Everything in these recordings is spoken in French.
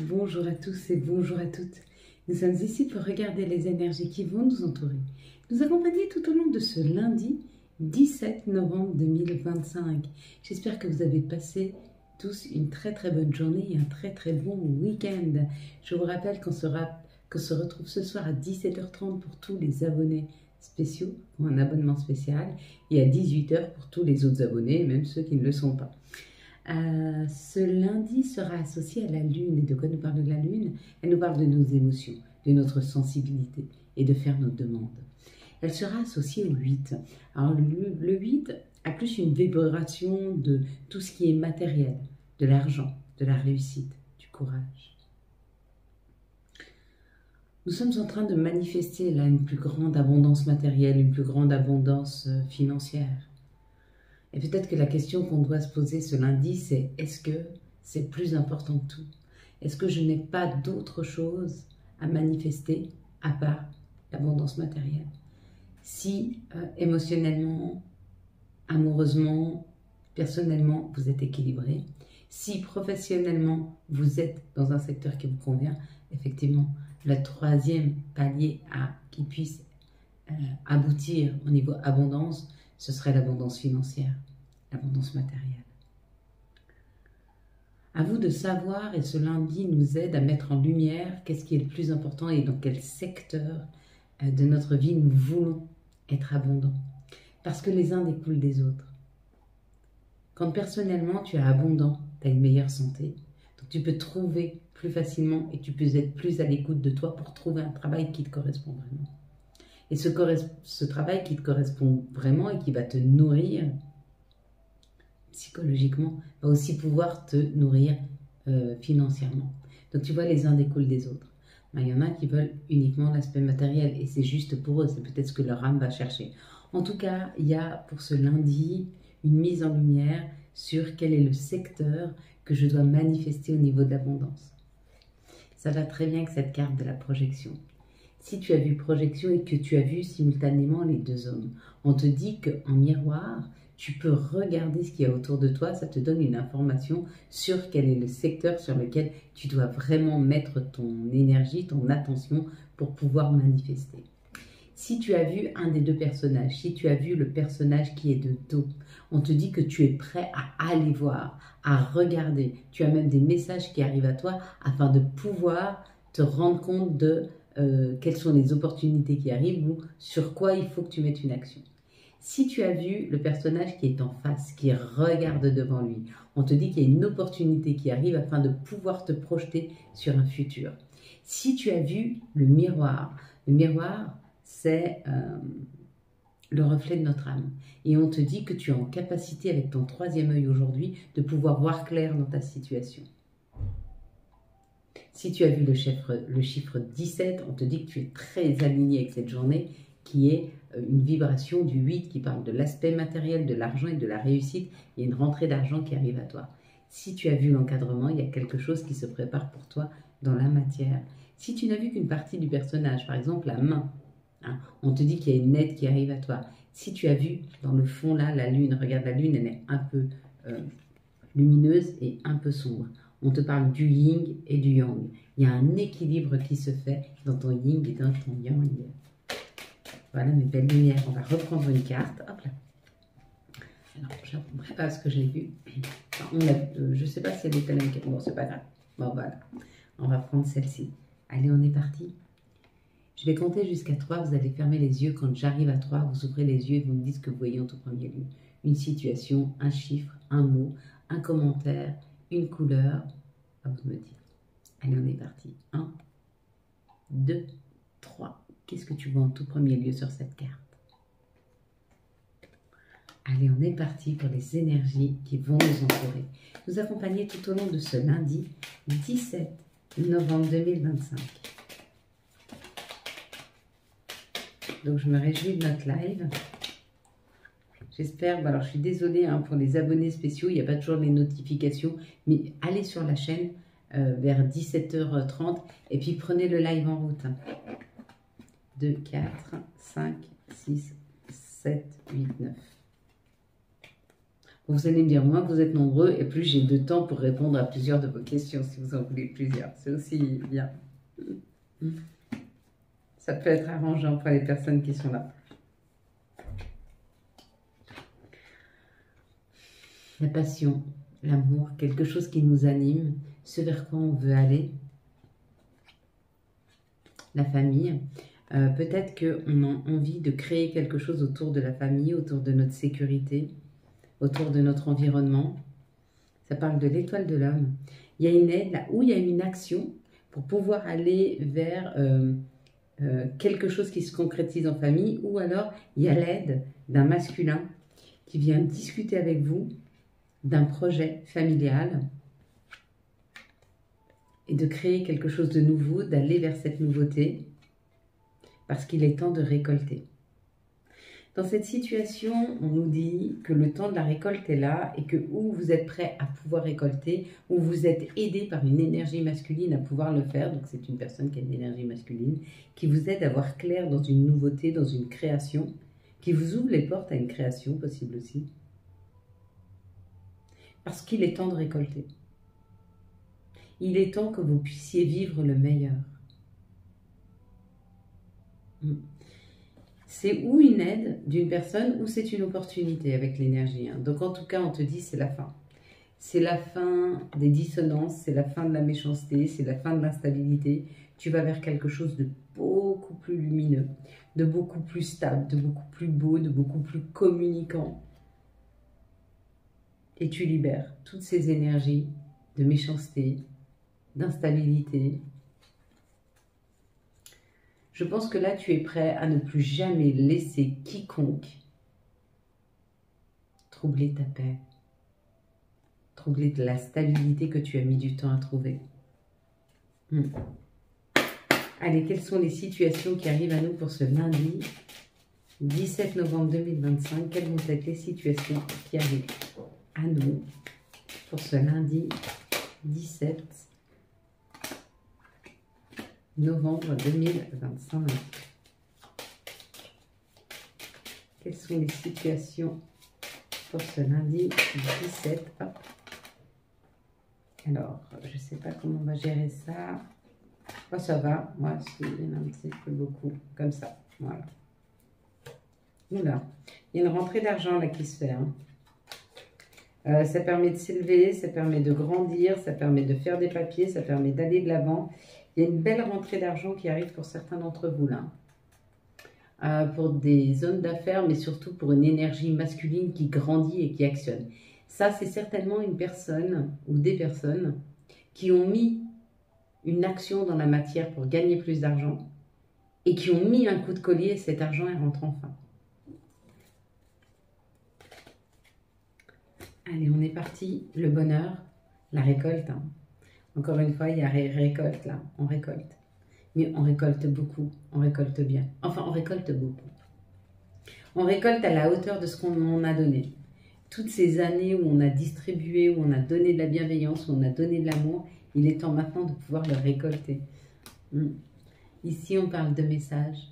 Bonjour à tous et bonjour à toutes. Nous sommes ici pour regarder les énergies qui vont nous entourer, nous accompagner tout au long de ce lundi 17 novembre 2025. J'espère que vous avez passé tous une très bonne journée et un très bon week-end. Je vous rappelle qu'on se retrouve ce soir à 17h30 pour tous les abonnés spéciaux ou un abonnement spécial et à 18h pour tous les autres abonnés, même ceux qui ne le sont pas. Ce lundi sera associé à la Lune. Et de quoi nous parle la Lune? Elle nous parle de nos émotions, de notre sensibilité et de faire nos demandes. Elle sera associée au 8. Alors le 8 a plus une vibration de tout ce qui est matériel, de l'argent, de la réussite, du courage. Nous sommes en train de manifester là une plus grande abondance matérielle, une plus grande abondance financière. Et peut-être que la question qu'on doit se poser ce lundi, c'est est-ce que c'est plus important que tout? Est-ce que je n'ai pas d'autre chose à manifester à part l'abondance matérielle? Si émotionnellement, amoureusement, personnellement, vous êtes équilibré, si professionnellement, vous êtes dans un secteur qui vous convient, effectivement, le troisième palier qui puisse aboutir au niveau abondance, ce serait l'abondance financière, l'abondance matérielle. À vous de savoir, et ce lundi nous aide à mettre en lumière qu'est-ce qui est le plus important et dans quel secteur de notre vie nous voulons être abondants. Parce que les uns découlent des autres. Quand personnellement tu es abondant, tu as une meilleure santé, donc tu peux trouver plus facilement et tu peux être plus à l'écoute de toi pour trouver un travail qui te correspond vraiment. Et ce travail qui te correspond vraiment et qui va te nourrir psychologiquement, va aussi pouvoir te nourrir financièrement. Donc tu vois, les uns découlent des autres. Il y en a qui veulent uniquement l'aspect matériel et c'est juste pour eux, c'est peut-être ce que leur âme va chercher. En tout cas, il y a pour ce lundi une mise en lumière sur quel est le secteur que je dois manifester au niveau de l'abondance. Ça va très bien avec cette carte de la projection. Si tu as vu projection et que tu as vu simultanément les deux hommes, on te dit qu'en miroir, tu peux regarder ce qu'il y a autour de toi, ça te donne une information sur quel est le secteur sur lequel tu dois vraiment mettre ton énergie, ton attention pour pouvoir manifester. Si tu as vu un des deux personnages, si tu as vu le personnage qui est de dos, on te dit que tu es prêt à aller voir, à regarder. Tu as même des messages qui arrivent à toi afin de pouvoir te rendre compte de quelles sont les opportunités qui arrivent ou sur quoi il faut que tu mettes une action. Si tu as vu le personnage qui est en face, qui regarde devant lui, on te dit qu'il y a une opportunité qui arrive afin de pouvoir te projeter sur un futur. Si tu as vu le miroir c'est le reflet de notre âme. Et on te dit que tu es en capacité avec ton troisième œil aujourd'hui de pouvoir voir clair dans ta situation. Si tu as vu le chiffre 17, on te dit que tu es très aligné avec cette journée qui est une vibration du 8 qui parle de l'aspect matériel, de l'argent et de la réussite. Il y a une rentrée d'argent qui arrive à toi. Si tu as vu l'encadrement, il y a quelque chose qui se prépare pour toi dans la matière. Si tu n'as vu qu'une partie du personnage, par exemple la main, on te dit qu'il y a une aide qui arrive à toi. Si tu as vu dans le fond là la lune, regarde la lune, elle est un peu lumineuse et un peu sombre. On te parle du yin et du yang. Il y a un équilibre qui se fait dans ton yin et dans ton yang. Voilà mes belles lumières. On va reprendre une carte. Hop là. Alors, je ne comprends pas ce que j'ai vu. Enfin, je ne sais pas si elle est la même. Bon, c'est pas grave. Bon, voilà. On va prendre celle-ci. Allez, on est parti. Je vais compter jusqu'à 3. Vous allez fermer les yeux. Quand j'arrive à 3, vous ouvrez les yeux et vous me dites ce que vous voyez en tout premier lieu. Une situation, un chiffre, un mot, un commentaire, une couleur. À vous de me dire. Allez, on est parti. 1, 2, 3. Qu'est-ce que tu vois en tout premier lieu sur cette carte? Allez, on est parti pour les énergies qui vont nous entourer. Nous accompagner tout au long de ce lundi 17 novembre 2025. Donc, je me réjouis de notre live. J'espère, alors je suis désolée pour les abonnés spéciaux, il n'y a pas toujours les notifications, mais allez sur la chaîne vers 17h30 et puis prenez le live en route. 2, 4, 5, 6, 7, 8, 9. Vous allez me dire, moins vous êtes nombreux, et plus j'ai de temps pour répondre à plusieurs de vos questions, si vous en voulez plusieurs. C'est aussi bien. Ça peut être arrangeant pour les personnes qui sont là. La passion, l'amour, quelque chose qui nous anime, ce vers quoi on veut aller. La famille. Peut-être qu'on a envie de créer quelque chose autour de la famille, autour de notre sécurité, autour de notre environnement. Ça parle de l'étoile de l'homme. Il y a une aide là où il y a une action pour pouvoir aller vers quelque chose qui se concrétise en famille, ou alors il y a l'aide d'un masculin qui vient discuter avec vous d'un projet familial et de créer quelque chose de nouveau, d'aller vers cette nouveauté, parce qu'il est temps de récolter. Dans cette situation, on nous dit que le temps de la récolte est là et que ou vous êtes prêt à pouvoir récolter, ou vous êtes aidé par une énergie masculine à pouvoir le faire. Donc c'est une personne qui a une énergie masculine, qui vous aide à voir clair dans une nouveauté, dans une création, qui vous ouvre les portes à une création possible aussi. Parce qu'il est temps de récolter. Il est temps que vous puissiez vivre le meilleur. C'est ou une aide d'une personne ou c'est une opportunité avec l'énergie. Donc en tout cas, on te dit c'est la fin. C'est la fin des dissonances, c'est la fin de la méchanceté, c'est la fin de l'instabilité. Tu vas vers quelque chose de beaucoup plus lumineux, de beaucoup plus stable, de beaucoup plus beau, de beaucoup plus communicant. Et tu libères toutes ces énergies de méchanceté, d'instabilité. Je pense que là, tu es prêt à ne plus jamais laisser quiconque troubler ta paix, troubler la stabilité que tu as mis du temps à trouver. Allez, quelles sont les situations qui arrivent à nous pour ce lundi 17 novembre 2025? Quelles vont être les situations qui arrivent à nous pour ce lundi 17 novembre 2025. Quelles sont les situations pour ce lundi 17? Hop. Alors, je ne sais pas comment on va gérer ça. Oh, ça va. Moi, c'est un petit peu beaucoup. Comme ça. Voilà. Oula. Il y a une rentrée d'argent là qui se fait. Ça permet de s'élever, ça permet de grandir, ça permet de faire des papiers, ça permet d'aller de l'avant. Il y a une belle rentrée d'argent qui arrive pour certains d'entre vous là. Pour des zones d'affaires, mais surtout pour une énergie masculine qui grandit et qui actionne. Ça, c'est certainement une personne ou des personnes qui ont mis une action dans la matière pour gagner plus d'argent et qui ont mis un coup de collier et cet argent est rentré enfin. Allez, on est parti. Le bonheur, la récolte. Encore une fois, il y a récolte là. On récolte. Mais on récolte beaucoup. On récolte bien. Enfin, on récolte beaucoup. On récolte à la hauteur de ce qu'on a donné. Toutes ces années où on a distribué, où on a donné de la bienveillance, où on a donné de l'amour, il est temps maintenant de pouvoir le récolter. Ici, on parle de messages.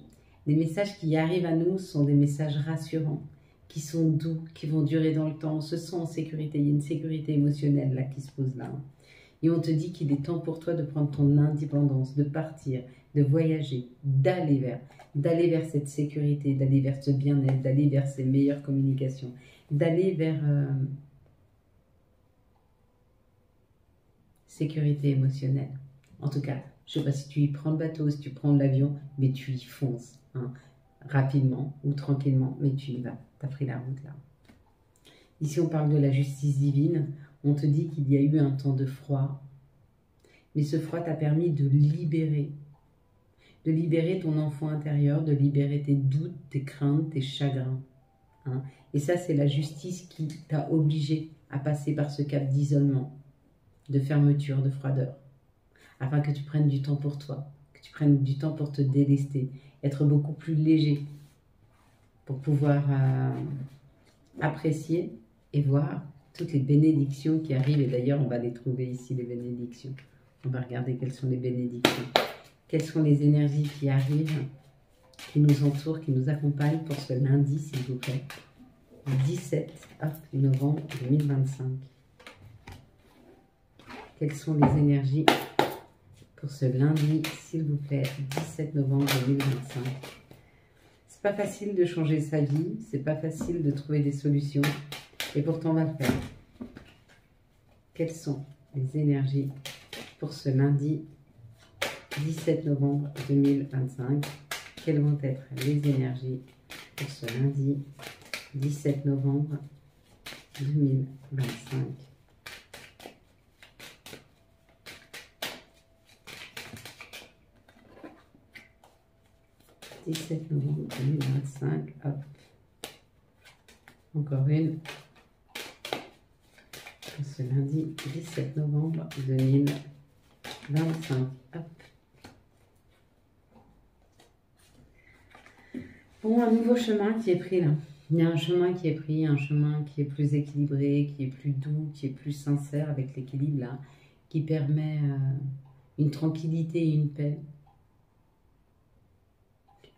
Les messages qui arrivent à nous sont des messages rassurants, qui sont doux, qui vont durer dans le temps. On se sent en sécurité. Il y a une sécurité émotionnelle là qui se pose là. Et on te dit qu'il est temps pour toi de prendre ton indépendance, de partir, de voyager, d'aller vers cette sécurité, d'aller vers ce bien-être, d'aller vers ces meilleures communications, d'aller vers sécurité émotionnelle. En tout cas, je ne sais pas si tu y prends le bateau, si tu prends l'avion, mais tu y fonces, rapidement ou tranquillement, mais tu y vas. Tu as pris la route là. Ici, on parle de la justice divine. On te dit qu'il y a eu un temps de froid. Mais ce froid t'a permis de libérer ton enfant intérieur, de libérer tes doutes, tes craintes, tes chagrins. Et ça, c'est la justice qui t'a obligé à passer par ce cap d'isolement, de fermeture, de froideur, afin que tu prennes du temps pour toi, que tu prennes du temps pour te délester, être beaucoup plus léger, pour pouvoir apprécier et voir toutes les bénédictions qui arrivent. Et d'ailleurs, on va les trouver ici, les bénédictions. On va regarder quelles sont les bénédictions. Quelles sont les énergies qui arrivent, qui nous entourent, qui nous accompagnent pour ce lundi, s'il vous plaît. 17 novembre 2025. Quelles sont les énergies pour ce lundi, s'il vous plaît, 17 novembre 2025. C'est pas facile de changer sa vie, c'est pas facile de trouver des solutions, et pourtant on va le faire. Quelles sont les énergies pour ce lundi, 17 novembre 2025? Quelles vont être les énergies pour ce lundi, 17 novembre 2025? 17 novembre 2025, hop. Encore une. Pour ce lundi 17 novembre 2025, hop. Bon, un nouveau chemin qui est pris là. Il y a un chemin qui est pris, un chemin qui est plus équilibré, qui est plus doux, qui est plus sincère avec l'équilibre là, qui permet une tranquillité et une paix.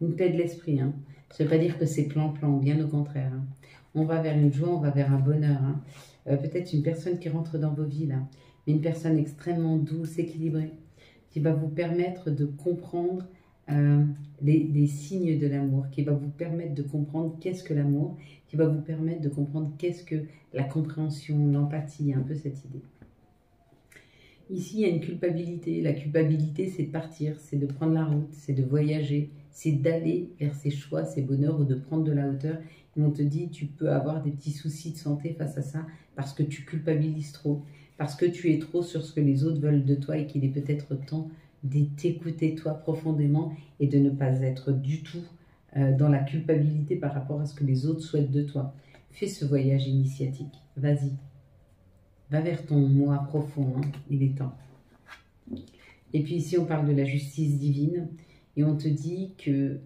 Une paix de l'esprit. Hein. Ça ne veut pas dire que c'est plan-plan, bien au contraire. Hein. On va vers une joie, on va vers un bonheur. Hein. Peut-être une personne qui rentre dans vos vies, là, mais une personne extrêmement douce, équilibrée, qui va vous permettre de comprendre les signes de l'amour, qui va vous permettre de comprendre qu'est-ce que l'amour, qui va vous permettre de comprendre qu'est-ce que la compréhension, l'empathie, un peu cette idée. Ici, il y a une culpabilité. La culpabilité, c'est de partir, c'est de prendre la route, c'est de voyager, c'est d'aller vers ses choix, ses bonheurs ou de prendre de la hauteur. Et on te dit, tu peux avoir des petits soucis de santé face à ça parce que tu culpabilises trop, parce que tu es trop sur ce que les autres veulent de toi et qu'il est peut-être temps de t'écouter toi profondément et de ne pas être du tout dans la culpabilité par rapport à ce que les autres souhaitent de toi. Fais ce voyage initiatique, vas-y. Va vers ton moi profond, hein, il est temps. Et puis ici, on parle de la justice divine. Et on te dit que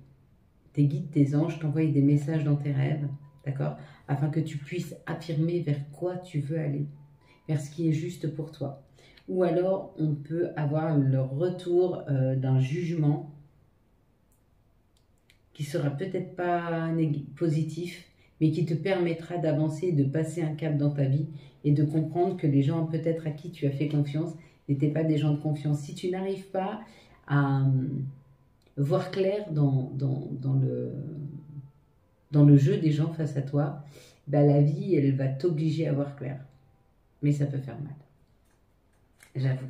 tes guides, tes anges t'envoient des messages dans tes rêves, d'accord? Afin que tu puisses affirmer vers quoi tu veux aller, vers ce qui est juste pour toi. Ou alors, on peut avoir le retour d'un jugement qui sera peut-être pas positif, mais qui te permettra d'avancer, de passer un cap dans ta vie et de comprendre que les gens peut-être à qui tu as fait confiance n'étaient pas des gens de confiance. Si tu n'arrives pas à voir clair dans le jeu des gens face à toi, ben la vie, elle va t'obliger à voir clair. Mais ça peut faire mal. J'avoue.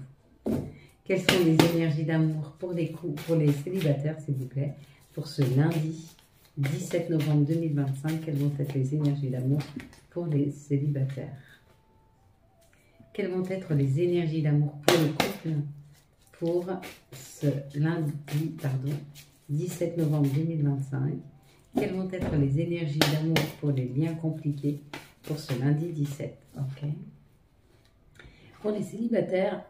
Quelles sont les énergies d'amour pour les célibataires, s'il vous plaît, pour ce lundi 17 novembre 2025, quelles vont être les énergies d'amour pour les célibataires? Quelles vont être les énergies d'amour pour le couple pour ce lundi, 17 novembre 2025? Quelles vont être les énergies d'amour pour les liens compliqués pour ce lundi 17? Ok. Pour les célibataires,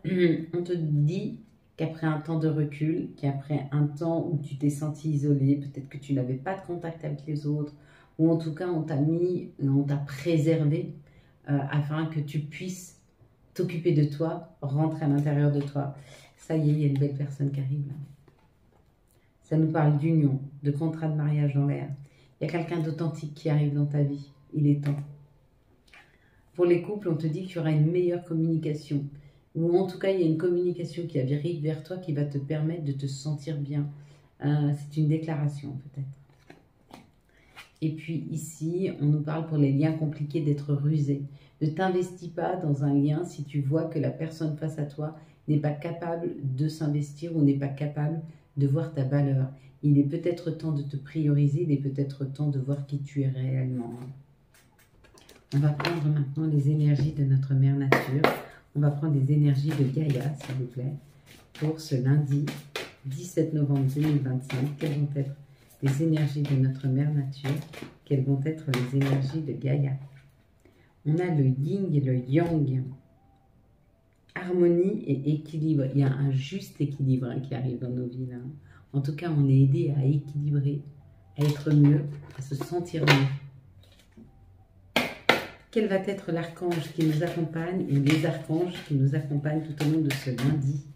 on te dit qu'après un temps de recul, qu'après un temps où tu t'es senti isolé, peut-être que tu n'avais pas de contact avec les autres, ou en tout cas on t'a préservé afin que tu puisses t'occuper de toi, rentrer à l'intérieur de toi. Ça y est, il y a une belle personne qui arrive là. Ça nous parle d'union, de contrat de mariage dans l'air. Il y a quelqu'un d'authentique qui arrive dans ta vie. Il est temps. Pour les couples, on te dit qu'il y aura une meilleure communication. Ou en tout cas, il y a une communication qui arrive vers toi qui va te permettre de te sentir bien. C'est une déclaration peut-être. Et puis ici, on nous parle pour les liens compliqués d'être rusé. Ne t'investis pas dans un lien si tu vois que la personne face à toi n'est pas capable de s'investir ou n'est pas capable de voir ta valeur. Il est peut-être temps de te prioriser, il est peut-être temps de voir qui tu es réellement. On va prendre maintenant les énergies de notre mère nature. On va prendre les énergies de Gaïa, s'il vous plaît, pour ce lundi 17 novembre 2025. Quelles vont être les énergies de notre mère nature? Quelles vont être les énergies de Gaïa? On a le yin et le yang. Harmonie et équilibre. Il y a un juste équilibre qui arrive dans nos vies. Là. En tout cas, on est aidé à équilibrer, à être mieux, à se sentir mieux. Quel va être l'archange qui nous accompagne ou les archanges qui nous accompagnent tout au long de ce lundi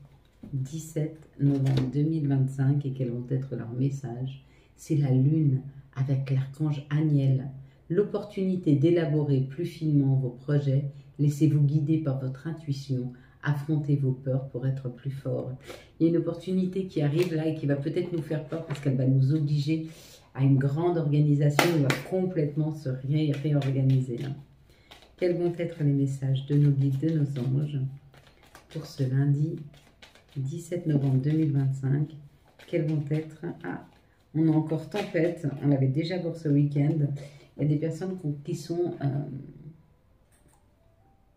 17 novembre 2025 et quels vont être leurs messages? C'est la lune avec l'archange Aniel. l'opportunité d'élaborer plus finement vos projets. Laissez-vous guider par votre intuition. Affrontez vos peurs pour être plus fort. Il y a une opportunité qui arrive là et qui va peut-être nous faire peur parce qu'elle va nous obliger à une grande organisation. On va complètement se réorganiser. Quels vont être les messages de nos guides, de nos anges pour ce lundi 17 novembre 2025? Quels vont être... Ah, on a encore tempête. On l'avait déjà pour ce week-end. Il y a des personnes qui sont...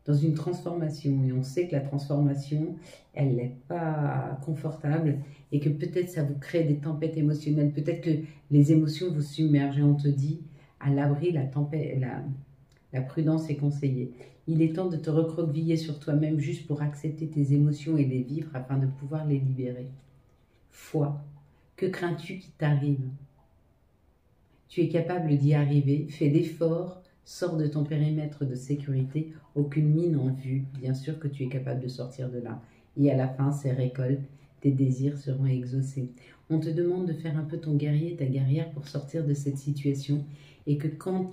dans une transformation et on sait que la transformation, elle n'est pas confortable et que peut-être ça vous crée des tempêtes émotionnelles, peut-être que les émotions vous submergent et on te dit à l'abri, la prudence est conseillée. Il est temps de te recroqueviller sur toi-même juste pour accepter tes émotions et les vivre afin de pouvoir les libérer. Foi, que crains-tu qui t'arrive? Tu es capable d'y arriver, fais d'efforts. Sors de ton périmètre de sécurité, aucune mine en vue, bien sûr que tu es capable de sortir de là. Et à la fin, ces récoltes, tes désirs seront exaucés. On te demande de faire un peu ton guerrier, ta guerrière pour sortir de cette situation et que quand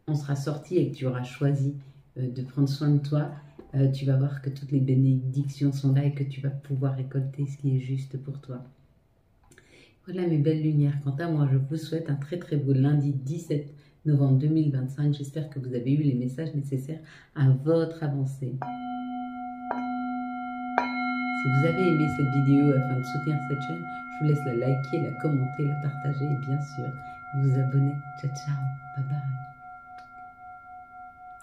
on sera sorti et que tu auras choisi de prendre soin de toi, tu vas voir que toutes les bénédictions sont là et que tu vas pouvoir récolter ce qui est juste pour toi. Voilà mes belles lumières. Quant à moi, je vous souhaite un très très beau lundi 17 novembre 2025. J'espère que vous avez eu les messages nécessaires à votre avancée. Si vous avez aimé cette vidéo afin de soutenir cette chaîne, je vous laisse la liker, la commenter, la partager et bien sûr vous abonner. Ciao ciao, bye bye.